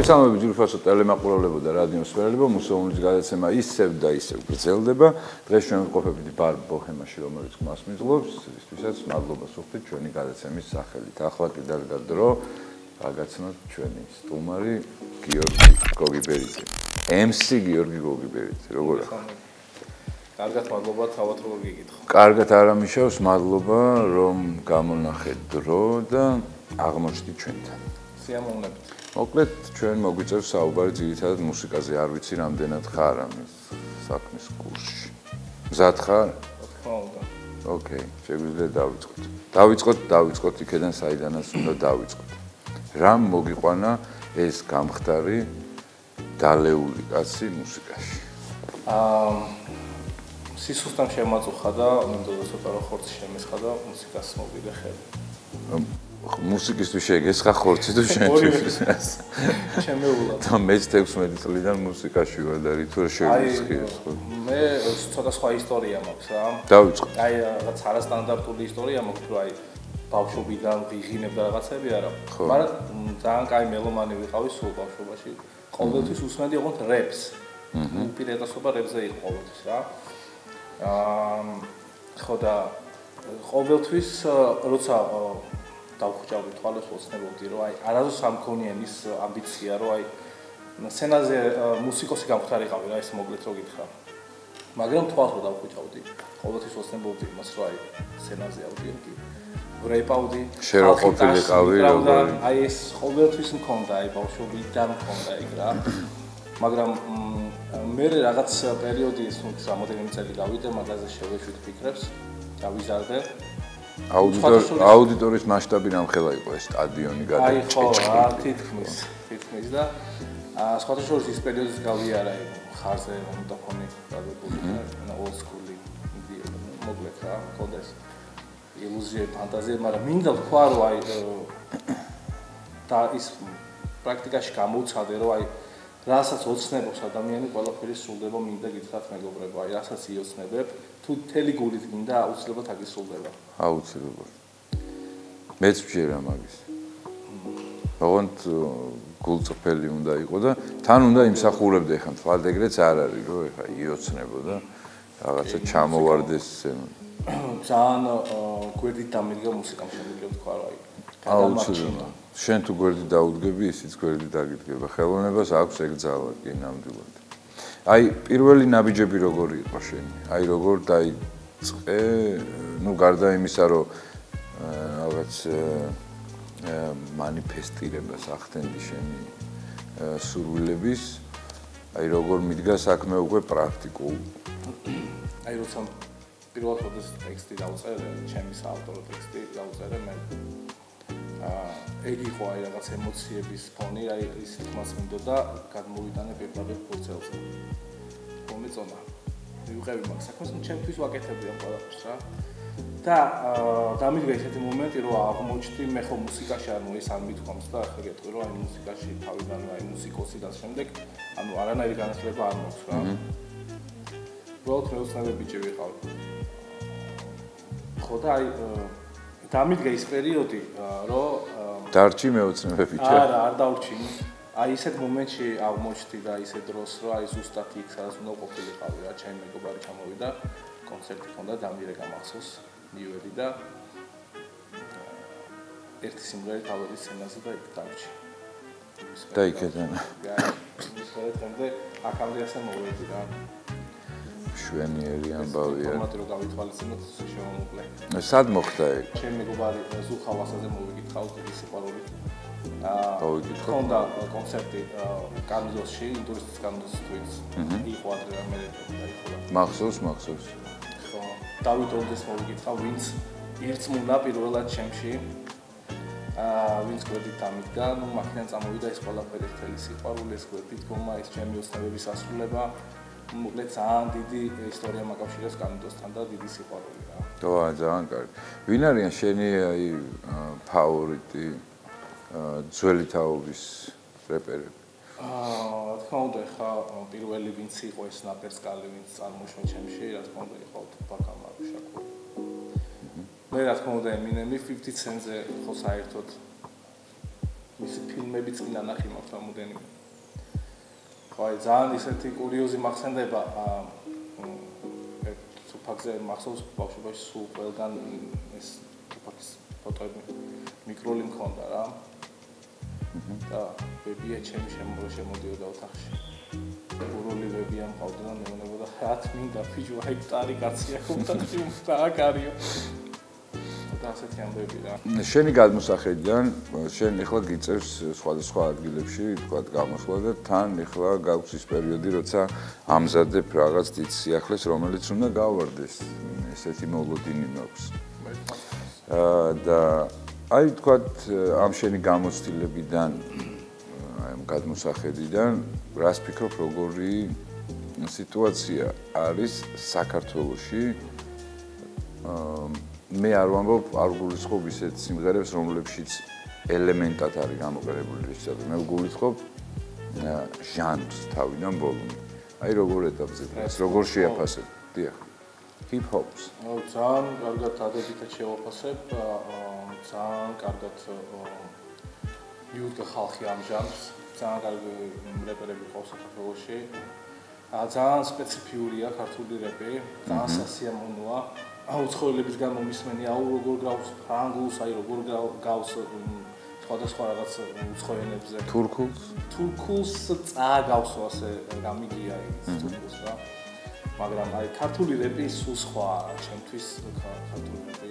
მოგესალმებით ძირფასო ტელემაყურებლებო და რადიო მსმენელებო, მუსეუმის გადაცემა ისევ და ისევ გრძელდება. დღეს ჩვენ ვყოფებით ბარ ბოჰემაში, რომელიც მას მიღლობს, ისთვისაც მადლობა სუხთით ჩვენი გადაცემის სახელით. ახლა კიდევ დრო გაგაცნოთ ჩვენი სტუმარი გიორგი გოგიბერიძე. MC გიორგი გოგიბერიძე. როგორ ახლა? კარგად მადლობა, თავად როგორ გიგითხო? კარგად არამიშავს, მადლობა რომ გამონახეთ დრო და აღმოჩნდით ჩვენთან. სიამოვნებით. მოკლედ ჩვენ მოგვიწევს საუბარი ძირითადად მუსიკაზე, არ ვიცი რამდენად ხარ ამის საქმის კურსში. მზად ხარ? თქმა უნდა. ოკეი, შეგვიძლია დავიწყოთ იქიდან საიდანაც უნდა დავიწყოთ. რამ მოგიყვანა ეს გამხდარი დალეული კაცი მუსიკაში? სისუსტემ შემაწუხა და მინდოდა ცოტა რა ხორცი შემესხა და მუსიკას მოვიდე ხელი. მუსიკისთვის შეგესხა ხორცი თუ შენთვის? შემეულა. და მეც 16 წლიდან მუსიკაში ვარ და რითო შევისხიეს ხო? მე ცოტა სხვა ისტორია მაქვს რა. დავიწყოთ. აი რაღაც არასტანდარტული ისტორია მაქვს, რომ აი ბავშვობიდან ვიღინებ და რაღაცები არა. მაგრამ ძალიან კაი მელომანი ვიყავი სულ ბავშვობაში. ყოველთვის უსმენდი ოღონდ რეპს. უპირატესობა რეპზე იყო ყოველთვის რა. ხო და ყოველთვის როცა დავხვჭავდი თვალებს ვოცნებობდი რომ აი არასდროს არ მქონია ის ამბიცია რომ აი სცენაზე მუსიკოსი გამხდარიყავი რა ეს მოგლეთ რო გითხრა მაგრამ თვალს რო დავხვჭავდი ყოველთვის ვოცნებობდი იმას რომ აი სცენაზე ავდიოდი ვრეიპავდი შენ რო ყოფილიყავი როგორი აი ეს ყოველთვის მქონდა აი ბავშვობიდან მქონდა იქ რა მაგრამ მე რაღაც პერიოდი ის რამოდენიმე წელი გავიდე მაგაზე შევეშვით ფიქრებს დავიზარდე აუდიტორიის მასშტაბი რამხელა იყო ეს სტადიონი გადაჭეჭე. აი ხო, თითქმის და სხვათა შორის ის პერიოდის გავიარა ხარზე მონოტონი გადაგებული და old school-ი მოკლედ რა, ხოდეს ილუზია, ფანტაზია, მაგრამ მინდა თქვა რომ აი და ის პრაქტიკაში გამოვცადე რომ აი რასაც ოცნებობს ადამიანი ყველაფერი სრულდება მინდა გითხრათ მეგობრებო აი რასაც იოცნებებ თუ თელი გულით მინდა აუცილებლად აგისრულდება აუცილებლად მეც ვჯერა მაგის ოღონდ გულწრფელი უნდა იყო და თან უნდა იმსახურებდე ხან თვალ ეგრეც არ არის რომ ეხა იოცნებო და რაღაცა ჩამოვარდეს ძალიან გვერდით დამიდგა მუსიკამ შემიძლია თქვა რა აი აუცილებლად შენ თუ გვერდი დაუდგები, ისიც გვერდი დაგიდგება. ხელოვნებას აქვს ეგ ძალა, კი ნამდვილად. აი, პირველი ნაბიჯები როგორი იყო შენი? აი, როგორ დაიწყე, ну, გარდა იმისა, რომ რაღაც მანიფესტირებას ახდენდი შენი სურვილების, აი, როგორ მიდგა საქმე უკვე პრაქტიკულ? აი, როცა პირველად ტექსტი დავწერე, ჩემი საავტორო ტექსტი დავწერე მე ეგ იყო აი რაღაც ემოციების ფონი, აი ის თქმას მინდოდა გადმოვიტანე პირდაპირ ფურცელზე. მომეწონა. მივყევი მაგ საქმეს, ჩემთვის ვაკეთებდი ამ ყველაფერს რა. და დამიდგა ესეთი მომენტი, რომ აღმოჩნდი მე ხო მუსიკაში არ მოის არ მithkomს და ახლა გეტყვი რომ აი მუსიკაში თავიდან აი მუსიკოსი და შემდეგ ანუ არანაირი განათლება არ მაქვს რა. უბრალოდ მეოცნებები ბიჭი ვიყავ. ხო და აი დამიდგა ის პერიოდი, რომ დარჩი მეოცნებები ჩა. არა, არ დავრჩინე. აი ისეთ მომენტში აღმოჩნდი და ისეთ დროს, რომ აი ზუსტად იქ სადაც უნდა ყოფილიყავი რა, ჩემი მეგობარი ჩამოვიდა, კონცერტი ჰქონდა დამირე გამახსოვს, მივედი და ერთი სიმღერით ავედი სცენაზე და იქ დავრჩი. და იქიდან. ისე აქამდე ასე მოვედი რა. შვენიერი ამბავია. ფორმატი რო გავითვალისწინოთ, შემომოკლე. სად მოხდა ეგ? ჩემი მეგობარი ზუხავასაზე მოვიკითხავთ ის სიყვარული. მოვიკითხავთ. ჰქონდა კონცერტი კანზოსში, ინდუსტრიის კანზოს თვით. იყო ადრე რა მე დაიხურა. მახსოვს. ხო, დავით ოლდეს მოვიკითხავ, ვინც ირწმუნა პირველად ჩემში. ვინც გვერდით დამიდგა, ნუ მაქედან წამოვიდა ეს ყველაფერი თელი სიყვარული, ეს გვერდით გომა, ეს ჩემი ოცნებების ასრულება. მოკლედ ძალიან დიდი ისტორია მაკავშირებს კანონოსთან და დიდი სიყვარული რა. ხო, ძალიან კარგი. ვინ არიან შენი აი ფავორიტი ძველი თაობის რეპერები? რა თქმა უნდა, ხა პირველი ვინც იყო ეს ნაპერსკალი, ვინც წარმოშვა ჩემში, რა თქმა უნდა, იყო თბაქა მარუშაკო. მე რა თქმა უნდა ემინემი 50 Cent-ზე ხო საერთოდ მისი ფილმი ფილმებიც კი ნანახი მაქვს რამოდენიმე. ხო, აი ძალიან ისეთი კურიოზი მახსენდება ფაქტზე მახსოვს ბავშვობაში სულ ყველგან ეს ფაქტის ფოტოები მიკროლი მქონდა რა. და ბებია ჩემი შემოდიოდა ოთახში. გურული ბებია მყავდა და მეუბნებოდა რათ მინდა ფიჭო აი ტარი კაცია ოთახში და აკარიო. და ასეთი ამბები რა. შენი გადმოსახედიდან შენ ახლა გიწევს სხვადასხვა ადგილებში თქვა გამოსვლა და თან ახლა გაქვს ის პერიოდი როცა ამზადებ რაღაც დიდ სიახლეს რომელიც უნდა გავარდეს. ესეთი მოლოდინი მაქვს. და აი თქვა ამ შენი გამოცდილებიდან აი ამ გადმოსახედიდან რას ფიქრობ როგორი სიტუაცია არის საქართველოში მე არ ვამბობ არ გულისხმობ ისეთ სიმღერებს რომლებშიც ელემენტად არის გამოყენებული რისწავლა მე გულისხმობ ჟანრს თავიდან ბოლომდე აი როგორ ეტაპზე დღეს როგორ შეაფასებ დიახ ჰიპ-ჰოპს ძალიან კარგად დადებითად შევაფასებ ძალიან კარგად მიუდგა ხალხი ამ ჟანრს ძალიან კარგი რეპერები ყავს საქართველოში ძალიან სპეციფიურია ქართული რეპი ძალიან სასიამოვნოა აუცხოველების გამო მისმენი აუ როგორ გავს ფრანგულს აი როგორ გავს სხვადასხვა რაღაც უცხოენებზე თურქულს წააგავს ასე გამიგია ის თურქულს რა მაგრამ აი ქართული რეპი სულ სხვაა ჩემთვის ქართული რეპი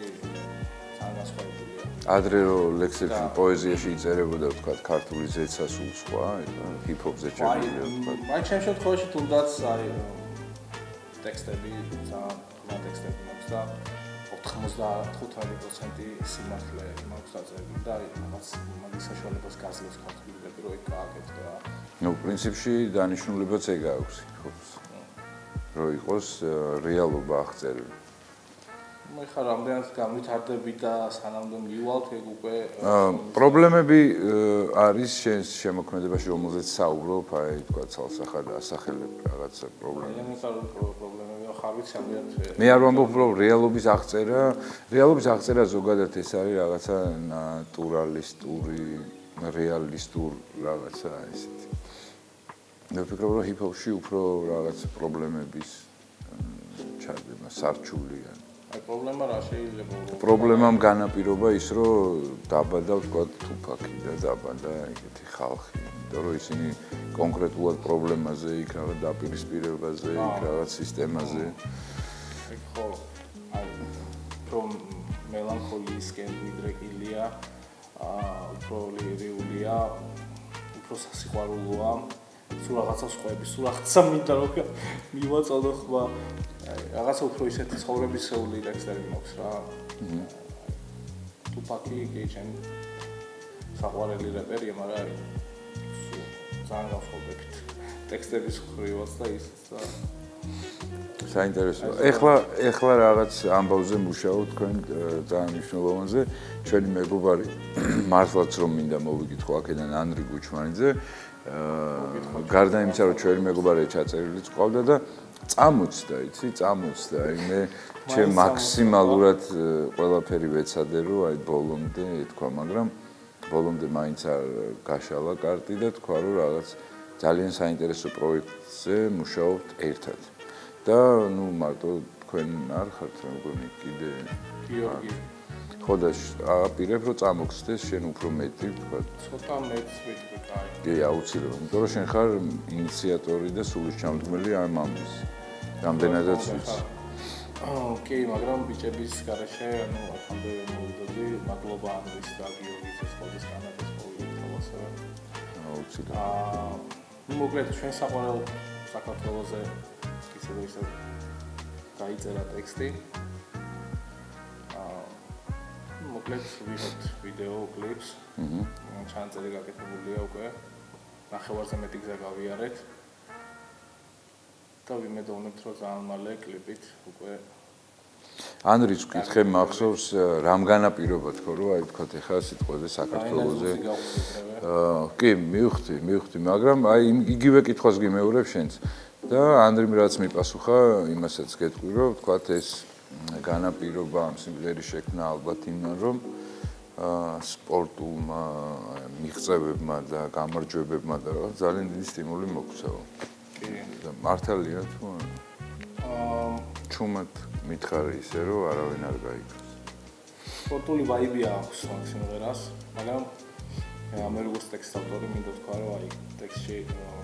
ძალიან განსხვავებულია ადრე რო ლექსებში პოეზიაში იწერებოდა თქვა ქართული ზეცა სულ სხვა ჰიპ-ჰოპზე ჩაგვიდა აი ჩემ შემთხვევაში თუნდაც აი ტექსტები ძალიან ტექსტები და 95% სიმართლე მაქვს დაწერილი და რაღაც მაგის საშუალებას გაძლევს ქართული რეპი რო ეკაკეთო რა. ნუ პრინციპში დანიშნულებაც ეგ აქვს ჰიპ-ჰოპს. რო იყოს რეალობა აღწერილი. მე ხარ რამდენად განვითარდები და სანამდე მივალთ ეგ უკვე პრობლემები არის შენს შემოქმედებაში რომელზეც საუბრობ აი თქვა ცალსახად ასახელებ რაღაცა პრობლემები. პრობლემებია ხარ ვიცი ამერად მე არ ვამბობ რომ რეალობის აღწერა ზოგადად ეს არის რაღაცა ნატურალისტური რეალისტურ რაღაცა ესეთი. მე ვფიქრობ რომ ჰიპ-ჰოპში უფრო რაღაც პრობლემების ჩადება სარჩულია. აი პრობლემა რა შეიძლება პრობლემამ განაპირობა ის რომ დაბადა ვთქვა თუფაკი და დაბადა ეგეთი ხალხი იმიტომ რომ ისინი კონკრეტულად პრობლემაზე იქ რაღაც დაპირისპირებაზე იქ რაღაც სისტემაზე ეგ ხო აი რომ მელანქოლიისკენ მიდრეკილია უფრო ლირიულია უფრო სასიყვარულოა სულ რაღაცას ყვები სულ რაღაცა მინდა რომ მივაწოდო ხმა რაღაცა უფრო ისეთი ცხოვრებისეული ტექსტები მაქვს რა. თუფაკი კი ჩემი საყვარელი რეპერია, მაგრამ ძალიან გავხობებით ტექსტების ხრივაც და ისიც და საინტერესოა. ეხლა რაღაც ამბავზე მუშაობ თქვენ ძალიან მნიშვნელოვანზე. ჩვენი მეგობარი მართლაც რომ მინდა მოვიკითხო აქედან ანდრი გუჩმანიძე გარდა იმისა რომ ჩვენი მეგობარი ჩაწერილიც ყავდა და წამოწდა, იცი, წამოწდა. აი მე ჩემ მაქსიმალურად ყველაფერი ვეცადე რომ აი ბოლომდე თქვა, მაგრამ ბოლომდე მაინც არ გაშალა კარტი და თქვა რომ რაღაც ძალიან საინტერესო პროექტზე მუშაობთ ერთად. და ნუ მარტო თქვენ არ ხართ რა მგონი კიდე გიორგი ხო და აპირებ რომ წამოგხსდეს შენ უფრო მეტი თქვა ცოტა მეტს ვიტყვი კაი კი აუცილებლად იმიტომ რომ შენ ხარ ინიციატორი და სულისჩამდგმელი ამ ამბის რამდენადაც ვიცი კი მაგრამ ბიჭების გარეშე ანუ აქამდე მოვიდოდი მადლობა ანდრის და გიორგის სკოლის კანადის ყოველდღიურობას აუცილებლად მოკლედ ჩვენ საყვარელ საქართველოზე ისე გაიწერა ტექსტი მოკლედ ვიღებთ ვიდეო კლიპს ჩანაწერი გაკეთებულია უკვე ნახევარზე მეტი გზა გავიარეთ და ვიმედოვნებთ რომ ძალიან მალე კლიპით უკვე ანდრის ვკითხე მახსოვს რამ განაპირობა თქო რომ აი თქვა ეხლა სიტყვაზე საქართველოზე კი მივხვდი მაგრამ აი იგივე კითხვას გიმეორებ შენც და ანდრიმ რაც მიპასუხა იმასაც გეტყვი რომ თქვა ეს განაპირობა ამ სიმღერის შექმნა ალბათ იმან რომ სპორტულმა მიღწევებმა და გამარჯვებებმა და რაღაც ძალიან დიდი სტიმული მოგვცევა. და მართალია თუ ჩუმად მითხარი ისე რომ არავინ არ გაიგებს. სპორტული ვაიბი აქვს ამ სიმღერას, მაგრამ მე როგორც ტექსტ ავტორი მინდა თქვა რომ აი ტექსტში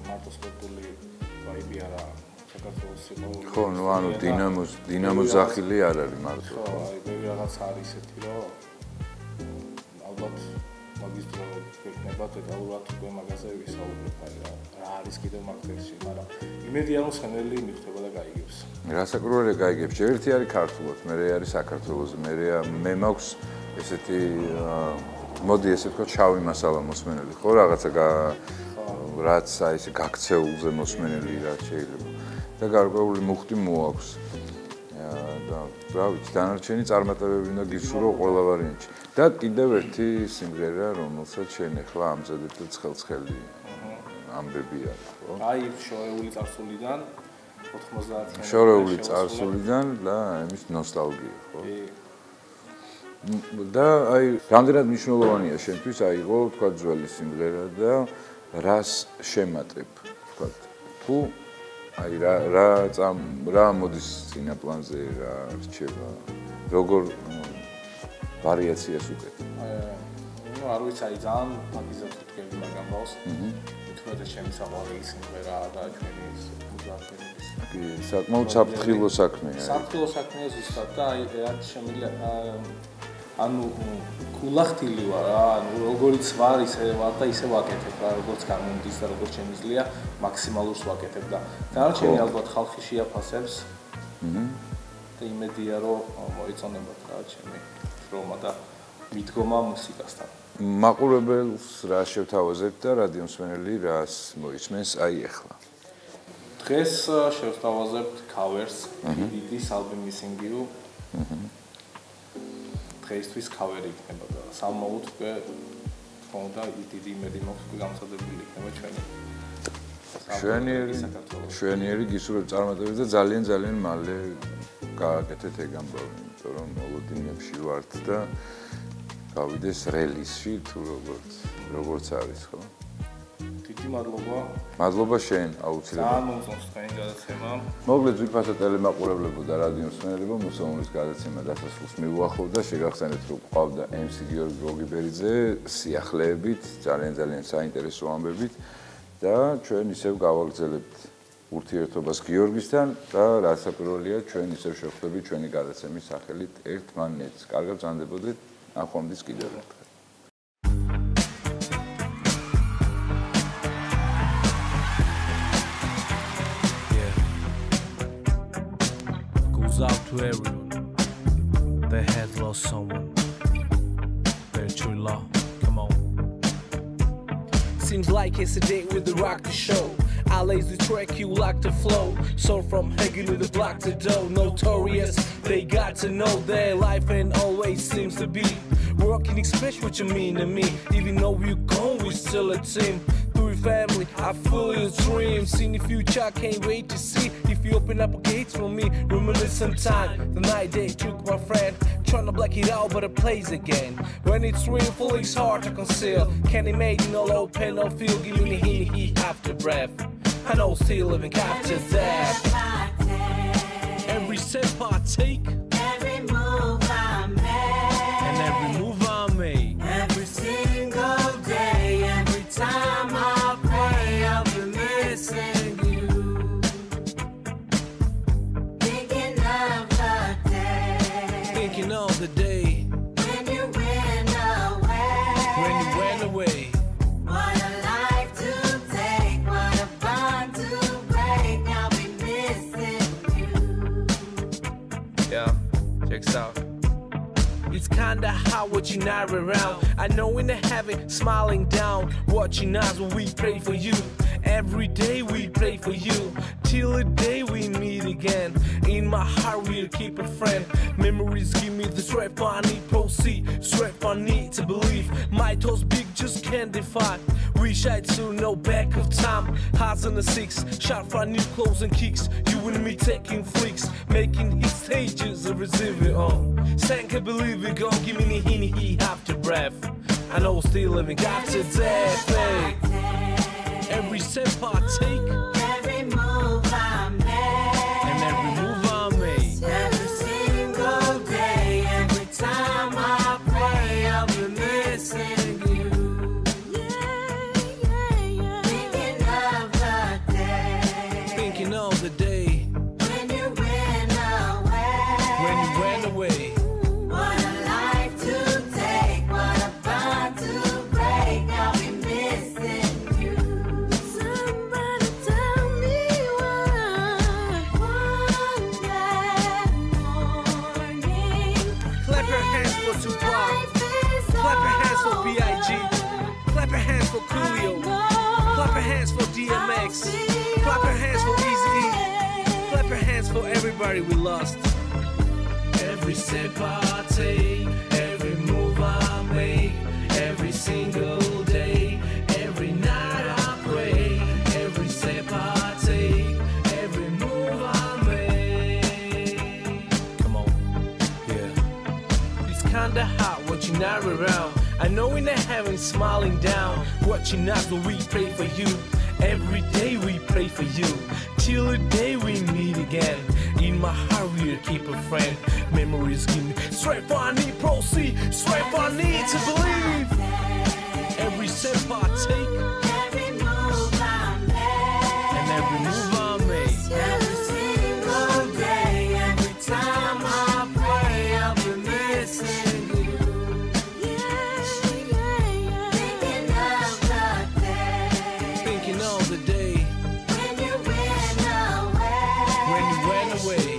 მარტო სპორტული ვაიბი არა საქართველოს სიყვარული. ხო, ну ანუ დინამოს ზახილი არ არის მარტო. ხო, აი ბევრი რაღაც არის ესეთი რომ ალბათ მაგის დრო გვექნება დეტალურად უკვე მაგაზე ვისაუბრებ აი რა არის კიდევ მაგ ტექსტში, მაგრამ იმედია რომ სცენელი მიხვდება და გაიგებს. რასაკურველია გაიგებს. ჯერ ერთი არის ქართულად, მერე არის საქართველოსი, მე მაქვს ესეთი მოდი ესე ვთქვა შავი მასალა მოსმენელი, ხო რაღაცა რაც აი ესე გაქცეულზე მოსმენელი რაც შეიძლება. და გარკვეული მუხტი მოაქვს. და რა ვიცი, დანარჩენი წარმატებები უნდა გისურვო ყველა ვარიანტში. და კიდევ ერთი სიმღერა, რომელსაც შენ ახლა ამზადებ და ცხელ-ცხელი ამბები აქვს, ხო? აი, შორეული წარსულიდან 90-იან. შორეული წარსულიდან და იმის ნოსტალგია, ხო? და აი, რამდენად მნიშვნელოვანია შენთვის აიღო, თქვა ძველი სიმღერა და რას შემატებ, თქვა. თუ აი რა მოდის წინაპლანზე, რა რჩება, როგორ ვარიაციას უკეთებ. ნუ არ ვიცი, აი ძალიან მაგიზად ვთქვი მაგამ ბავს. თუმცა ჩემი საყვარელი სიმღერა და ჩვენი მუზიკალური. კი, საკმაოდ საფრთხილო საქმეა. საფრთხილო საქმეა ზუსტად და აი რაც შემიძლია ანუ კულახტილი ვარ რა, ანუ როგორიც ვარ ისე ვარ და ისე ვაკეთებ რა, როგორც განმდის და როგორც შემიძლია მაქსიმალურს ვაკეთებ და დანარჩენი ალბათ ხალხი შეაფასებს. და იმედია რომ მოიწონებათ რა ჩემი შრომა და მიდგომა მუსიკასთან. მაყურებელს რა შევთავაზებთ და რადიო მსმენელი რას მოისმენს აი ახლა. დღეს შევთავაზებთ covers, Diddy's album Missing You. დღეისთვის cover იქნება და სამოუთ უკვე თქონდა Diddy იმედი მაქვს უკვე გამოსადებული იქნება ჩვენიერი გისურვებ წარმატებებს და ძალიან მალე გააკეთეთ ეგ ამბავი, იმიტომ რომ მოლოდინებში ვართ და გავიდეს რელიზში თუ როგორც არის, ხო? დიდი მადლობა. მადლობა შენ, აუცილებლად. ძალიან მომწონს თქვენი გადაცემა. მოგლეთ ვიფასო ტელემაყურებლებო და რადიო მსმენელებო, მუსეუმის გადაცემა დასასრულს მიუახლოვდა და შეგახსენეთ რომ ყავდა MC გიორგი გოგიბერიძე სიახლეებით, ძალიან საინტერესო ამბებით და ჩვენ ისევ გავაგრძელებთ ურთიერთობას გიორგისთან და რასაკვირველია ჩვენ ისევ შევხვდებით ჩვენი გადაცემის სახელით ერთმანეთს. კარგად ბრძანდებოდეთ, ნახვამდის კიდევ ერთხელ. Goes out to everyone that has lost someone. Very true love. Come on. Seems like it's a day with the rock to show. I lays the track, you like the flow. So from Hagen to the block to dough, notorious. They got to know their life and always seems to be working, express what you mean to me. Even though you gone, we still a team. Through your family, I feel your dreams. See the future, I can't wait to see. If you open up a gate for me, reminiscent time. The night they took my friend, trying to black it out, but it plays again. When it's real, full, it's hard to conceal. Can't imagine all open, no feel, give me the heat after breath. I know still living after death. Every step I take, every move I make, and every move I make, every single day, every time I pray, I'll be missing you. Thinking of the day, thinking of the day when you went away. when you went away. What a life to take, what a bond to break. I'll be missing you. Yeah, checks out. It's kinda hard watching you not around. I know in the heaven, smiling down, watching us when we pray for you. Every day we pray for you, till the day we meet again. In my heart we'll keep a friend. Memories give me the strength I need, proceed, strength I need to believe. My toes big, just can't defy. Wish I'd soon know back of time. Hearts on the six, shot for new clothes and kicks. You and me taking flicks, making his stages of receiving on. Sang can't believe it, gon' give me the hini, he after breath. I know still living, got to death, hey. Every step I take, every move I make, and every move I make, every single day, every time I pray, I'll be missing you. Thinking of the day, thinking of the day when you went away. when you went away. What a life to take, what a bond to break. I'll be missing you. Somebody tell me why. One that morning, Clap your hands for Tupac, clap your hands for B.I.G., clap your hands for Coolio, clap your hands for DMX, clap your hands for Eazy-E, clap your hands for everybody we lost. Every step I take, every move I make, every single day, every night I pray. Every step I take, every move I make. Come on, yeah. It's kinda hot watching out around. I know in the heaven smiling down, watching us when we pray for you. Every day we pray for you, till the day we meet again. In my heart we'll keep a friend. Memories give me strength I need, proceed, strength I need to believe. Every step I take, every move I make, and every move I make. every single day, every time I pray, I'll be missing you. Thinking of the day, Thinking of the day when you went away. when you went away.